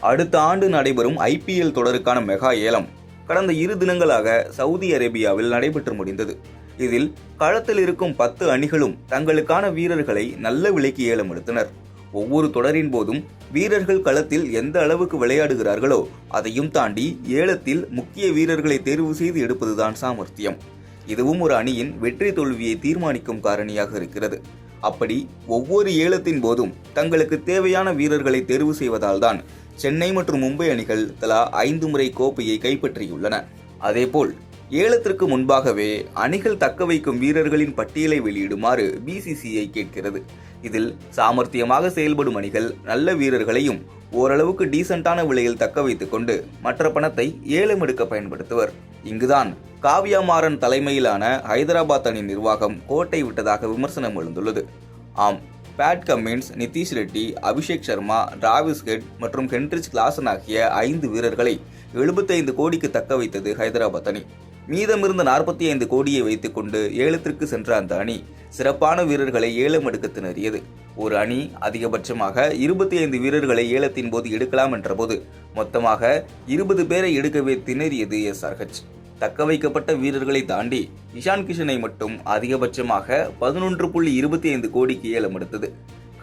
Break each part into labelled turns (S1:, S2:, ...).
S1: அடுத்த ஆண்டு நடைபெறும் IPL தொடருக்கான மெகா ஏலம் கடந்த 2 தினங்களாக சவுதி அரேபியாவில் நடைபெற்று முடிந்தது. இதில் களத்தில் இருக்கும் 10 அணிகளும் தங்களுக்கான வீரர்களை நல்ல விலைக்கு ஏலம் எடுத்தனர். ஒவ்வொரு தொடரின் போதும் வீரர்கள் களத்தில் எந்த அளவுக்கு விளையாடுகிறார்களோ அதையும் தாண்டி ஏலத்தில் முக்கிய வீரர்களை தேர்வு செய்து எடுப்பதுதான் சாமர்த்தியம். இதுவும் ஒரு அணியின் வெற்றி தோல்வியை தீர்மானிக்கும் காரணியாக இருக்கிறது. அப்படி ஒவ்வொரு ஏலத்தின் போதும் தங்களுக்கு தேவையான வீரர்களை தேர்வு செய்வதால் தான் சென்னை மற்றும் மும்பை அணிகள் தலா 5 முறை கோப்பையை கைப்பற்றியுள்ளன. அதேபோல் ஏலத்திற்கு முன்பாகவே அணிகள் தக்க வைக்கும் வீரர்களின் பட்டியலை வெளியிடுமாறு BCCI கேட்கிறது. இதில் சாமர்த்தியமாக செயல்படும் அணிகள் நல்ல வீரர்களையும் ஓரளவுக்கு டீசென்டான விலையில் தக்க வைத்துக் கொண்டு மற்ற பணத்தை ஏலம் எடுக்க பயன்படுத்துவர். இங்குதான் காவ்யா மாறன் தலைமையிலான ஹைதராபாத் அணி நிர்வாகம் கோட்டை விட்டதாக விமர்சனம் எழுந்துள்ளது. ஆம், Pat Cummins, Nitish Reddy, Abhishek Sharma, Travis head மற்றும் ஹென்ரிச் கிளாசன் ஆகிய 5 வீரர்களை 75 கோடிக்கு தக்க வைத்தது ஹைதராபாத் அணி. மீதமிருந்த 45 கோடியை வைத்துக் கொண்டு ஏலத்திற்கு சென்ற அந்த அணி சிறப்பான வீரர்களை ஏலம் எடுக்க திணறியது. ஒரு அணி அதிகபட்சமாக 25 வீரர்களை ஏலத்தின் போது எடுக்கலாம் என்ற போது மொத்தமாக 20 பேரை எடுக்கவே திணறியது SRH. தக்க வைக்கப்பட்ட வீரர்களை தாண்டி இஷான் கிஷனை மட்டும் அதிகபட்சமாக 11.25 கோடிக்கு ஏலம் எடுத்தது.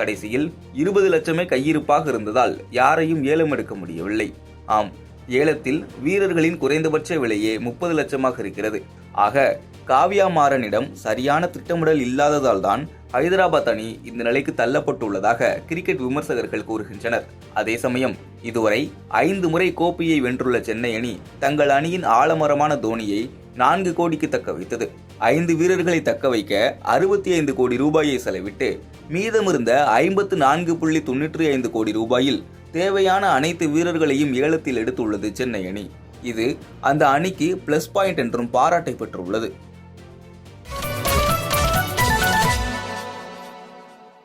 S1: கடைசியில் 20 லட்சமே கையிருப்பாக இருந்ததால் யாரையும் ஏலம் எடுக்க முடியவில்லை. ஆம், ஏலத்தில் வீரர்களின் குறைந்தபட்ச விலையே 30 லட்சமாக இருக்கிறது. ஆக காவ்யா மாறனிடம் சரியான திட்டமிடல் இல்லாததால் தான் ஹைதராபாத் அணி இந்த நிலைக்கு தள்ளப்பட்டுள்ளதாக கிரிக்கெட் விமர்சகர்கள் கூறுகின்றனர். அதே சமயம் இதுவரை 5 முறை கோப்பையை வென்றுள்ள சென்னை அணி தங்கள் அணியின் ஆலமரமான தோனியை 4 கோடிக்கு தக்க வைத்தது. 5 வீரர்களை தக்க வைக்க 65 கோடி ரூபாயை செலவிட்டு மீதமிருந்த 54.95 கோடி ரூபாயில் தேவையான அனைத்து வீரர்களையும் ஏலத்தில் எடுத்துள்ளது சென்னை அணி. இது அந்த அணிக்கு பிளஸ் பாயிண்ட் என்றும் பாராட்டை பெற்றுள்ளது.